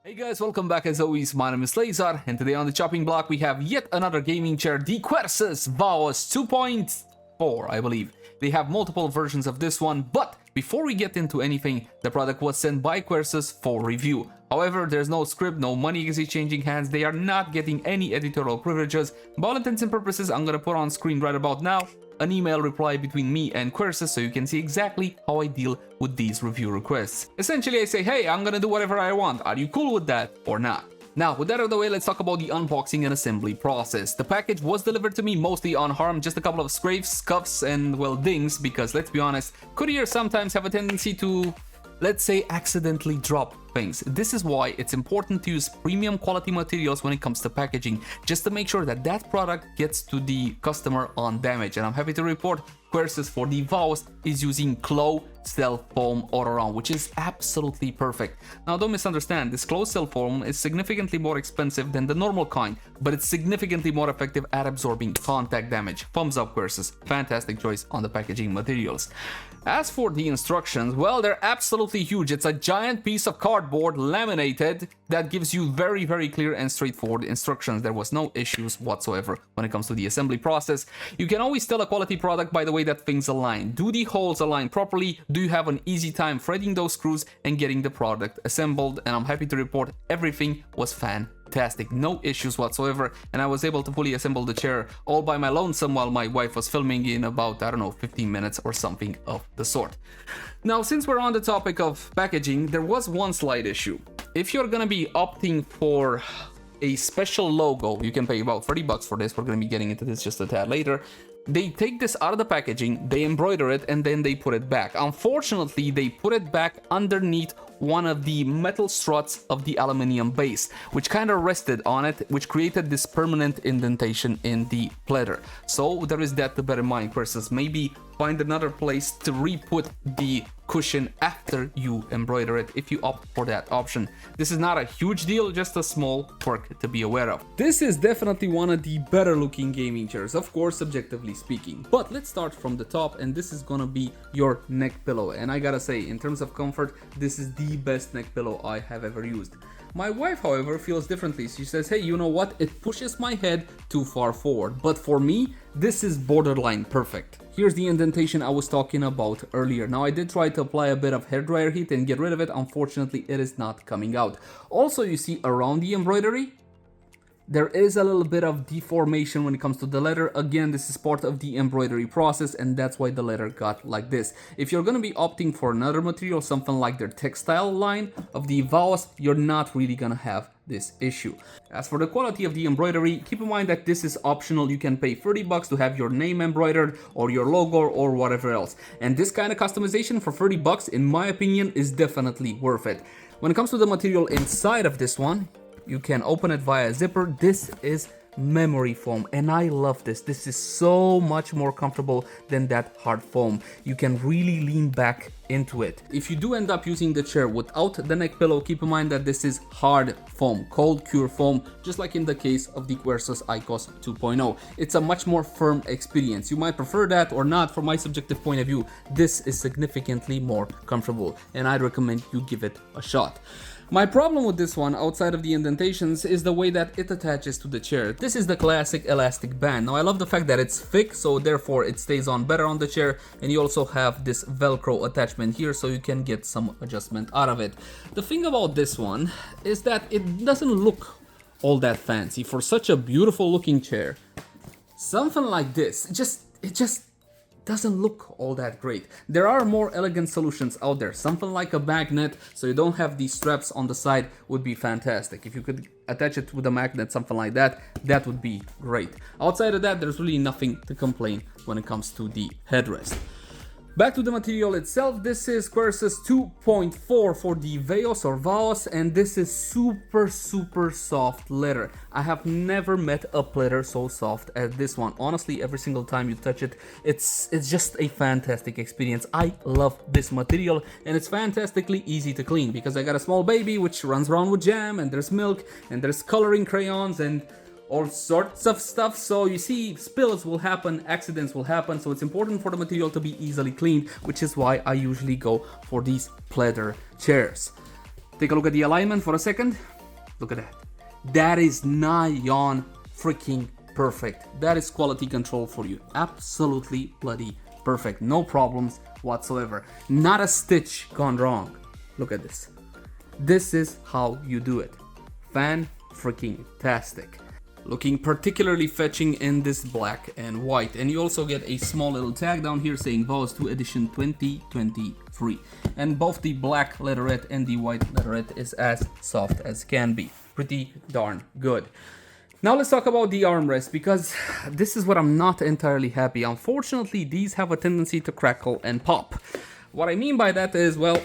Hey guys, welcome back as always. My name is Leyzar, and today on the chopping block we have yet another gaming chair, the Quersus Vaos 2.4, I believe. They have multiple versions of this one, but before we get into anything, the product was sent by Quersus for review. However, there's no script, no money is exchanging hands, they are not getting any editorial privileges. By all intents and purposes, I'm gonna put on screen right about now an email reply between me and Quersus so you can see exactly how I deal with these review requests. Essentially, I say, hey, I'm gonna do whatever I want. Are you cool with that or not? Now, with that out of the way, let's talk about the unboxing and assembly process. The package was delivered to me mostly unharmed, just a couple of scrapes, scuffs, and, well, dings, because let's be honest, couriers sometimes have a tendency to, let's say, accidentally drop things. This is why it's important to use premium quality materials when it comes to packaging, just to make sure that that product gets to the customer undamaged. And I'm happy to report Quersus for the Vaos is using Clo Cell Foam all around, which is absolutely perfect. Now don't misunderstand, this Clo Cell Foam is significantly more expensive than the normal kind, but it's significantly more effective at absorbing contact damage. Thumbs up Quersus, fantastic choice on the packaging materials. As for the instructions, well, they're absolutely huge. It's a giant piece of cardboard laminated that gives you very, very clear and straightforward instructions. There was no issues whatsoever when it comes to the assembly process. You can always tell a quality product by the way that things align. Do the holes align properly? Do you have an easy time threading those screws and getting the product assembled? And I'm happy to report everything was fantastic, no issues whatsoever, and I was able to fully assemble the chair all by my lonesome while my wife was filming in about, I don't know, 15 minutes or something of the sort. Now, since we're on the topic of packaging, there was one slight issue. If you're gonna be opting for a special logo, you can pay about 30 bucks for this. We're gonna be getting into this just a tad later. They take this out of the packaging, they embroider it, and then they put it back. Unfortunately, they put it back underneath one of the metal struts of the aluminum base, which kind of rested on it, which created this permanent indentation in the pleather. So there is that to bear in mind, Quersus. Maybe find another place to re-put the cushion after you embroider it if you opt for that option. This is not a huge deal, just a small quirk to be aware of. This is definitely one of the better looking gaming chairs, of course, subjectively speaking. But let's start from the top, and this is gonna be your neck pillow. And I gotta say, in terms of comfort, this is the best neck pillow I have ever used. My wife, however, feels differently. She says, hey, you know what? It pushes my head too far forward. But for me, this is borderline perfect. Here's the indentation I was talking about earlier. Now, I did try to apply a bit of hairdryer heat and get rid of it. Unfortunately, it is not coming out. Also, you see around the embroidery, there is a little bit of deformation when it comes to the leather. Again, this is part of the embroidery process, and that's why the leather got like this. If you're gonna be opting for another material, something like their textile line of the Vaos, you're not really gonna have this issue. As for the quality of the embroidery, keep in mind that this is optional. You can pay 30 bucks to have your name embroidered or your logo or whatever else. And this kind of customization for 30 bucks, in my opinion, is definitely worth it. When it comes to the material inside of this one, you can open it via zipper. This is memory foam, and I love this. This is so much more comfortable than that hard foam. You can really lean back into it. If you do end up using the chair without the neck pillow, keep in mind that this is hard foam, cold cure foam, just like in the case of the Quersus IQOS 2.0. It's a much more firm experience. You might prefer that or not. From my subjective point of view, this is significantly more comfortable, and I'd recommend you give it a shot. My problem with this one, outside of the indentations, is the way that it attaches to the chair. This is the classic elastic band. Now, I love the fact that it's thick, so therefore it stays on better on the chair, and you also have this Velcro attachment here, so you can get some adjustment out of it. The thing about this one is that it doesn't look all that fancy for such a beautiful looking chair. Something like this, it just doesn't look all that great. There are more elegant solutions out there. Something like a magnet, so you don't have these straps on the side, would be fantastic. If you could attach it with a magnet, something like that, that would be great. Outside of that, there's really nothing to complain when it comes to the headrest. Back to the material itself, this is Quersus 2.4 for the Vaos or Vaos, and this is super soft leather. I have never met a pleather so soft as this one. Honestly, every single time you touch it, it's just a fantastic experience. I love this material, and it's fantastically easy to clean because I got a small baby which runs around with jam, and there's milk, and there's coloring crayons, and all sorts of stuff. So you see, spills will happen, accidents will happen, so it's important for the material to be easily cleaned, which is why I usually go for these pleather chairs. Take a look at the alignment for a second. Look at that. That is nigh on freaking perfect. That is quality control for you. Absolutely bloody perfect. No problems whatsoever. Not a stitch gone wrong. Look at this. This is how you do it. Fan-freaking-tastic. Looking particularly fetching in this black and white. And you also get a small little tag down here saying Vaos 2 edition 2023. And both the black leatherette and the white leatherette is as soft as can be. Pretty darn good. Now let's talk about the armrest, because this is what I'm not entirely happy. Unfortunately, these have a tendency to crackle and pop. What I mean by that is, well,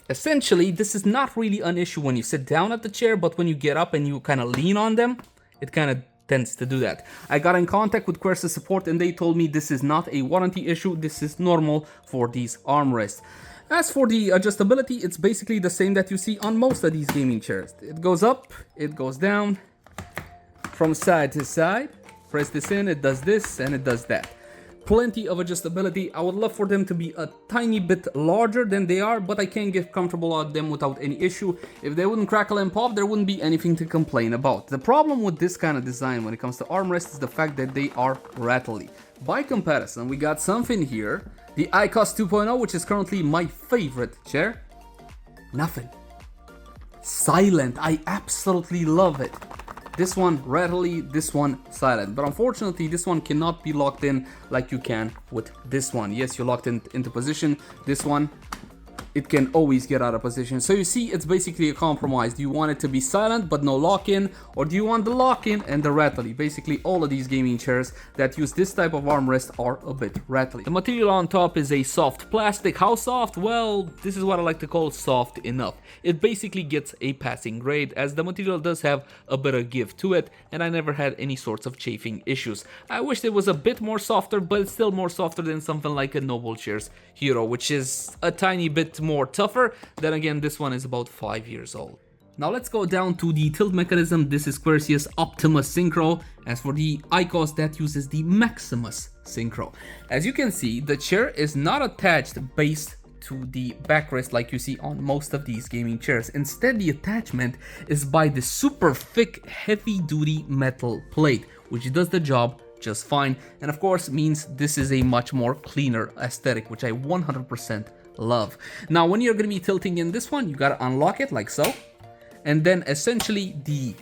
essentially, this is not really an issue when you sit down at the chair, but when you get up and you kind of lean on them, it kind of tends to do that. I got in contact with Quersus support and they told me this is not a warranty issue, this is normal for these armrests. As for the adjustability, it's basically the same that you see on most of these gaming chairs. It goes up, it goes down, from side to side. Press this in, it does this, and it does that. Plenty of adjustability. I would love for them to be a tiny bit larger than they are, but I can get comfortable on them without any issue. If they wouldn't crackle and pop, there wouldn't be anything to complain about. The problem with this kind of design when it comes to armrests is the fact that they are rattly. By comparison, we got something here, the ICOS 2.0, which is currently my favorite chair. Nothing. Silent. I absolutely love it. This one rattly, this one silent. But unfortunately, this one cannot be locked in like you can with this one. Yes, you're locked into position. This one, it can always get out of position. So you see, it's basically a compromise. Do you want it to be silent but no lock-in? Or do you want the lock-in and the rattly? Basically, all of these gaming chairs that use this type of armrest are a bit rattly. The material on top is a soft plastic. How soft? Well, this is what I like to call soft enough. It basically gets a passing grade, as the material does have a bit of give to it, and I never had any sorts of chafing issues. I wish it was a bit more softer, but it's still more softer than something like a Noble Chairs Hero, which is a tiny bit more tougher. Then again, this one is about 5 years old. Now let's go down to the tilt mechanism. This is Quersus Optimus Synchro. As for the ICOS, that uses the Maximus Synchro. As you can see, the chair is not attached based to the backrest like you see on most of these gaming chairs. Instead, the attachment is by the super thick, heavy-duty metal plate, which does the job just fine, and of course means this is a much more cleaner aesthetic, which I 100% love. Now when you're going to be tilting in this one, you got to unlock it like so, and then essentially the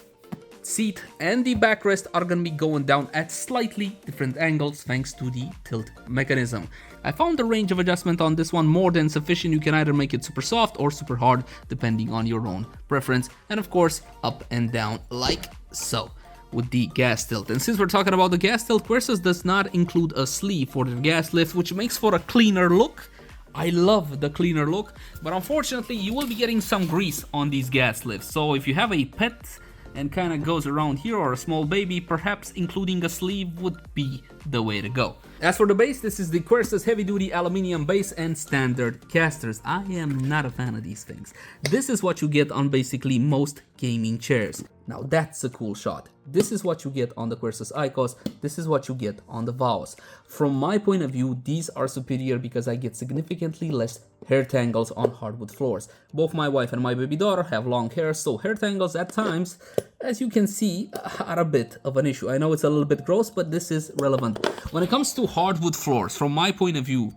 seat and the backrest are going to be going down at slightly different angles thanks to the tilt mechanism. I found the range of adjustment on this one more than sufficient. You can either make it super soft or super hard depending on your own preference, and of course up and down like so with the gas tilt. And since we're talking about the gas tilt, Quersus does not include a sleeve for the gas lift, which makes for a cleaner look. I love the cleaner look, but unfortunately you will be getting some grease on these gas lifts. So if you have a pet and kind of goes around here, or a small baby, perhaps including a sleeve would be the way to go. As for the base, this is the Quersus heavy duty aluminium base and standard casters. I am not a fan of these things. This is what you get on basically most gaming chairs. Now that's a cool shot. This is what you get on the Quersus ICOS. This is what you get on the Vaos. From my point of view, these are superior because I get significantly less hair tangles on hardwood floors. Both my wife and my baby daughter have long hair, so hair tangles at times, as you can see, are a bit of an issue. I know it's a little bit gross, but this is relevant. When it comes to hardwood floors, from my point of view,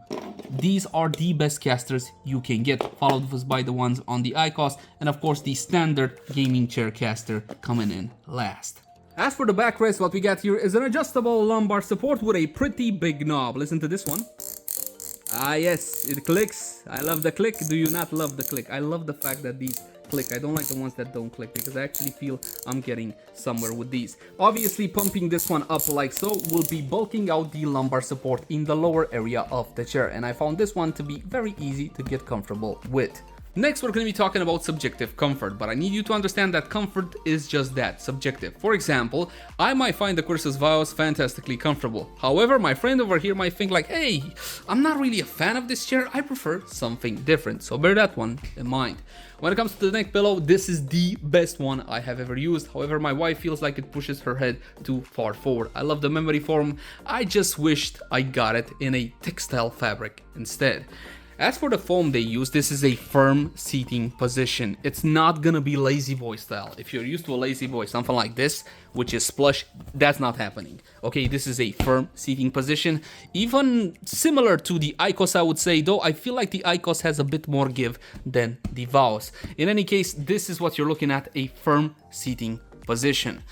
these are the best casters you can get, followed by the ones on the ICOS, and of course the standard gaming chair caster coming in last. As for the backrest, what we got here is an adjustable lumbar support with a pretty big knob. Listen to this one. Ah yes, it clicks. I love the click. Do you not love the click? I love the fact that these click. I don't like the ones that don't click because I actually feel I'm getting somewhere with these. Obviously, pumping this one up like so will be bulking out the lumbar support in the lower area of the chair, and I found this one to be very easy to get comfortable with. Next, we're going to be talking about subjective comfort, but I need you to understand that comfort is just that, subjective. For example, I might find the Quersus Vaos fantastically comfortable. However, my friend over here might think like, hey, I'm not really a fan of this chair, I prefer something different. So bear that one in mind. When it comes to the neck pillow, this is the best one I have ever used. However, my wife feels like it pushes her head too far forward. I love the memory foam. I just wished I got it in a textile fabric instead. As for the foam they use, this is a firm seating position. It's not gonna be lazy boy style. If you're used to a lazy boy, something like this, which is plush, that's not happening. Okay, this is a firm seating position. Even similar to the Icos, I would say, though I feel like the Icos has a bit more give than the Vaos. In any case, this is what you're looking at, a firm seating position.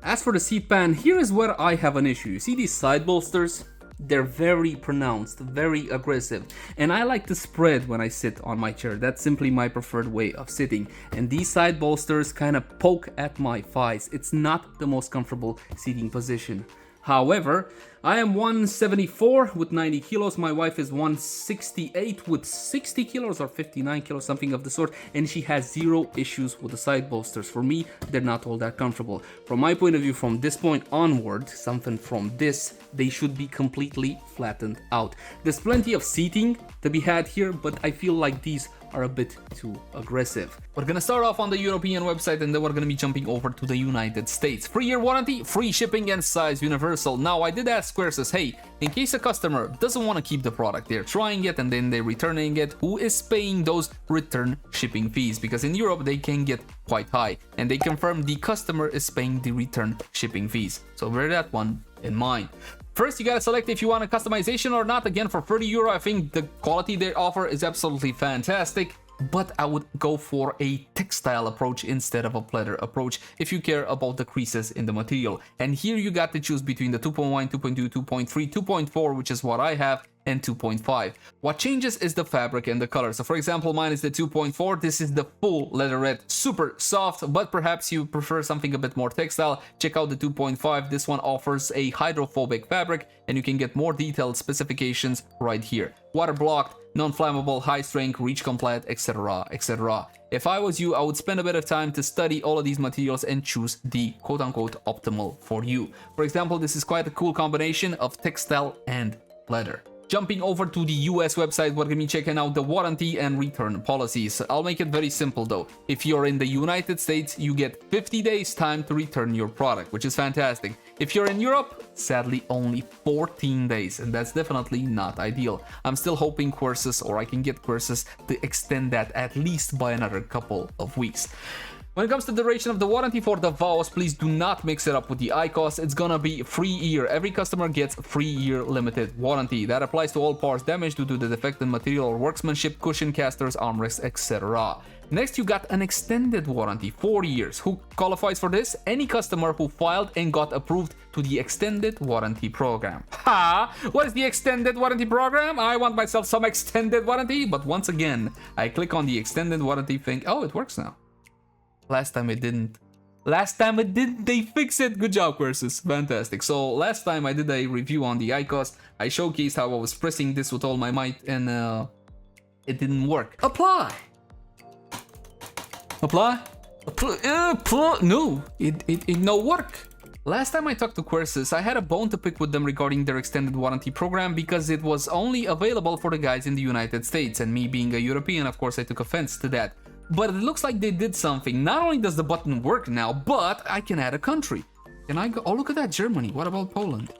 As for the seat pan, here is where I have an issue. You see these side bolsters? They're very pronounced, very aggressive, and I like to spread when I sit on my chair. That's simply my preferred way of sitting, and these side bolsters kind of poke at my thighs. It's not the most comfortable seating position. However, I am 174 with 90 kilos, my wife is 168 with 60 kilos or 59 kilos, something of the sort, and she has zero issues with the side bolsters. For me, they're not all that comfortable. From my point of view, from this point onward, something from this, they should be completely flattened out. There's plenty of seating to be had here, but I feel like these are a bit too aggressive. We're gonna start off on the European website and then we're gonna be jumping over to the United States. 3-year warranty, free shipping and size universal. Now I did ask Quersus, hey, in case a customer doesn't want to keep the product, they're trying it and then they're returning it, who is paying those return shipping fees? Because in Europe they can get quite high, and they confirm the customer is paying the return shipping fees. So bear that one in mind. First, you gotta select if you want a customization or not. Again, for 30 euro, I think the quality they offer is absolutely fantastic, but I would go for a textile approach instead of a pleather approach if you care about the creases in the material. And here you got to choose between the 2.1, 2.2, 2.3, 2.4, which is what I have, and 2.5. What changes is the fabric and the color. So for example, mine is the 2.4. This is the full leatherette, super soft, but perhaps you prefer something a bit more textile. Check out the 2.5. This one offers a hydrophobic fabric and you can get more detailed specifications right here. Water blocked, non-flammable, high strength, reach compliant, etc, etc. If I was you, I would spend a bit of time to study all of these materials and choose the quote-unquote optimal for you. For example, this is quite a cool combination of textile and leather. Jumping over to the US website, we're gonna be checking out the warranty and return policies. I'll make it very simple though. If you're in the United States, you get 50 days time to return your product, which is fantastic. If you're in Europe, sadly only 14 days, and that's definitely not ideal. I'm still hoping Quersus, or I can get Quersus to extend that at least by another couple of weeks. When it comes to the duration of the warranty for the Vaos, please do not mix it up with the Icos. It's gonna be 3-year. Every customer gets 3-year limited warranty. That applies to all parts damaged due to the defective material or workmanship, cushion, casters, armrests, etc. Next, you got an extended warranty, 4 years. Who qualifies for this? Any customer who filed and got approved to the extended warranty program. Ha! What is the extended warranty program? I want myself some extended warranty, but once again, I click on the extended warranty thing. Oh, it works now. Last time it didn't. Last time it didn't, they fixed it. Good job, Quersus. Fantastic. So last time I did a review on the Icos. I showcased how I was pressing this with all my might and it didn't work. Apply. Apply? No, it no work. Last time I talked to Quersus, I had a bone to pick with them regarding their extended warranty program because it was only available for the guys in the United States, and me being a European, of course, I took offense to that. But it looks like they did something. Not only does the button work now, but I can add a country. Can I go? Oh, look at that, Germany. What about Poland?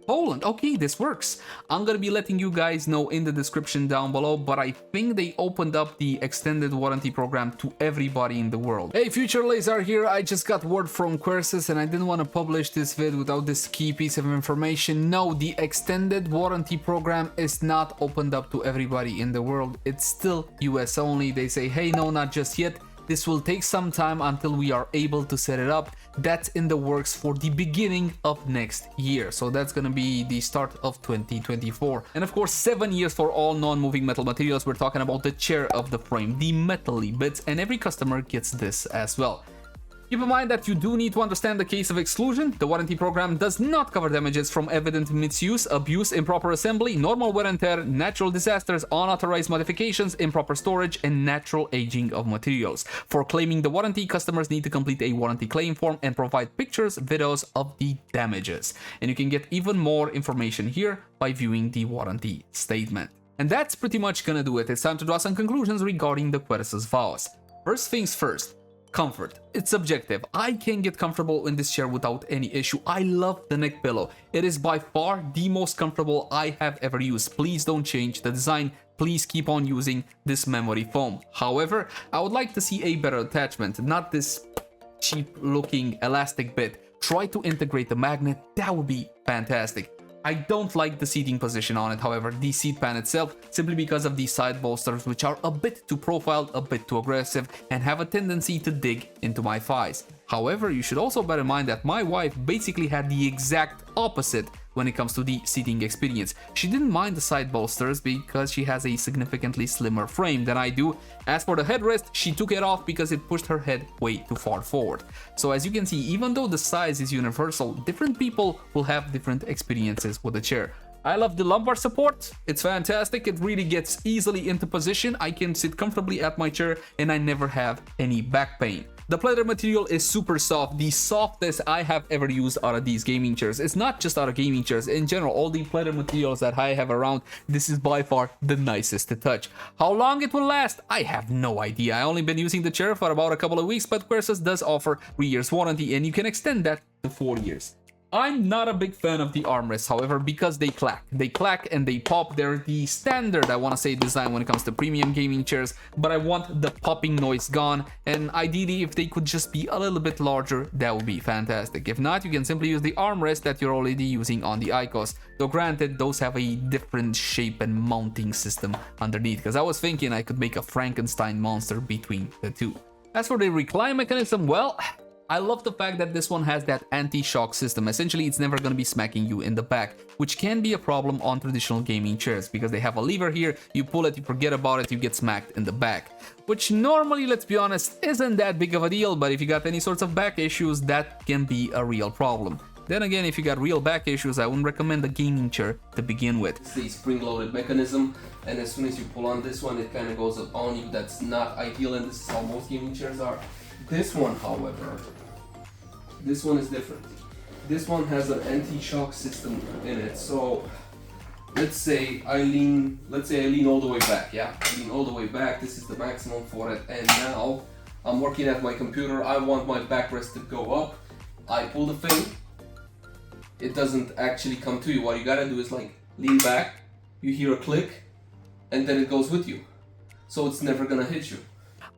Poland, okay, this works. I'm gonna be letting you guys know in the description down below, but I think they opened up the extended warranty program to everybody in the world. Hey, future Leyzar here. I just got word from Quersus and I didn't want to publish this vid without this key piece of information. No, the extended warranty program is not opened up to everybody in the world. It's still US only. They say, hey, no, not just yet. This will take some time until we are able to set it up. That's in the works for the beginning of next year. So that's gonna be the start of 2024. And of course, 7 years for all non-moving metal materials. We're talking about the chair of the frame, the metal-y bits, and every customer gets this as well. Keep in mind that you do need to understand the case of exclusion. The warranty program does not cover damages from evident misuse, abuse, improper assembly, normal wear and tear, natural disasters, unauthorized modifications, improper storage, and natural aging of materials. For claiming the warranty, customers need to complete a warranty claim form and provide pictures, videos of the damages. And you can get even more information here by viewing the warranty statement. And that's pretty much gonna do it. It's time to draw some conclusions regarding the Quersus Vaos. First things first. Comfort, it's subjective. I can get comfortable in this chair without any issue. I love the neck pillow. It is by far the most comfortable I have ever used. Please don't change the design. Please keep on using this memory foam. However, I would like to see a better attachment, not this cheap looking elastic bit. Try to integrate the magnet, that would be fantastic. I don't like the seating position on it, however, the seat pan itself, simply because of the side bolsters, which are a bit too profiled, a bit too aggressive, and have a tendency to dig into my thighs. However, you should also bear in mind that my wife basically had the exact opposite when it comes to the seating experience. She didn't mind the side bolsters because she has a significantly slimmer frame than I do. As for the headrest, she took it off because it pushed her head way too far forward. So as you can see, even though the size is universal, different people will have different experiences with the chair. I love the lumbar support, it's fantastic, it really gets easily into position, I can sit comfortably at my chair and I never have any back pain. The pleather material is super soft, the softest I have ever used out of these gaming chairs. It's not just out of gaming chairs, in general, all the pleather materials that I have around, this is by far the nicest to touch. How long it will last? I have no idea. I only been using the chair for about a couple of weeks, but Quersus does offer 3 years warranty and you can extend that to 4 years. I'm not a big fan of the armrests, however, because they clack. They clack and they pop. They're the standard, I want to say, design when it comes to premium gaming chairs, but I want the popping noise gone, and ideally, if they could just be a little bit larger, that would be fantastic. If not, you can simply use the armrest that you're already using on the IQOS. Though granted, those have a different shape and mounting system underneath, because I was thinking I could make a Frankenstein monster between the two. As for the recline mechanism, well, I love the fact that this one has that anti-shock system. Essentially, it's never going to be smacking you in the back, which can be a problem on traditional gaming chairs because they have a lever here, you pull it, you forget about it, you get smacked in the back. Which normally, let's be honest, isn't that big of a deal, but if you got any sorts of back issues, that can be a real problem. Then again, if you got real back issues, I wouldn't recommend a gaming chair to begin with. It's the spring-loaded mechanism, and as soon as you pull on this one, it kind of goes up on you. That's not ideal, and this is how most gaming chairs are. This one, however, this one is different. This one has an anti-shock system in it. So let's say I lean all the way back. Yeah, I lean all the way back. This is the maximum for it. And now I'm working at my computer. I want my backrest to go up. I pull the thing. It doesn't actually come to you. What you gotta do is like lean back. You hear a click, and then it goes with you. So it's never gonna hit you.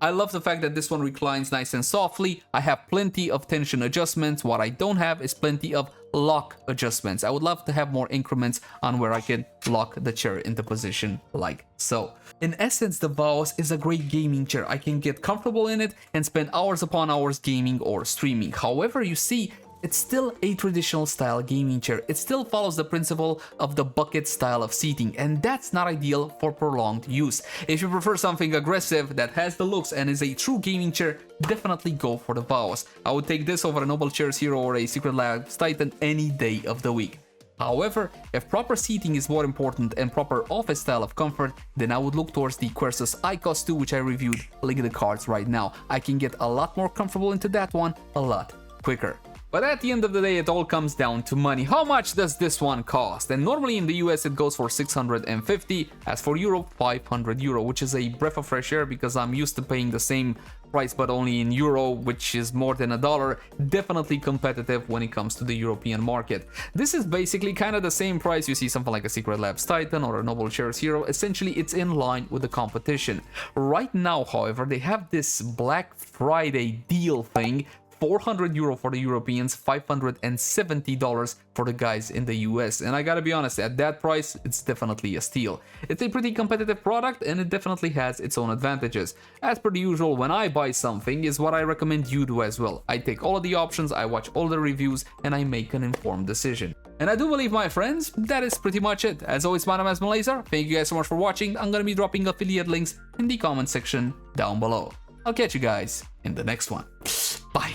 I love the fact that this one reclines nice and softly. I have plenty of tension adjustments. What I don't have is plenty of lock adjustments. I would love to have more increments on where I can lock the chair into position like so. In essence, the Vaos is a great gaming chair. I can get comfortable in it and spend hours upon hours gaming or streaming. However, you see, it's still a traditional style gaming chair. It still follows the principle of the bucket style of seating, and that's not ideal for prolonged use. If you prefer something aggressive that has the looks and is a true gaming chair, definitely go for the Vaos. I would take this over a Noble Chairs Hero or a Secret Labs Titan any day of the week. However, if proper seating is more important and proper office style of comfort, then I would look towards the Quersus IQOS 2, which I reviewed, link in the cards right now. I can get a lot more comfortable into that one a lot quicker. But at the end of the day, it all comes down to money. How much does this one cost? And normally in the US it goes for 650, as for Europe, 500 euro, which is a breath of fresh air because I'm used to paying the same price but only in euro, which is more than $1. Definitely competitive when it comes to the European market. This is basically kind of the same price you see something like a Secret Labs Titan or a Noble Chairs Hero. Essentially, it's in line with the competition. Right now, however, they have this Black Friday deal thing. 400 euro for the Europeans, $570 for the guys in the US. And I gotta be honest, at that price, it's definitely a steal. It's a pretty competitive product and it definitely has its own advantages. As per the usual, when I buy something is what I recommend you do as well. I take all of the options, I watch all the reviews, and I make an informed decision. And I do believe, my friends, that is pretty much it. As always, my name is Leyzar. Thank you guys so much for watching. I'm gonna be dropping affiliate links in the comment section down below. I'll catch you guys in the next one. Bye.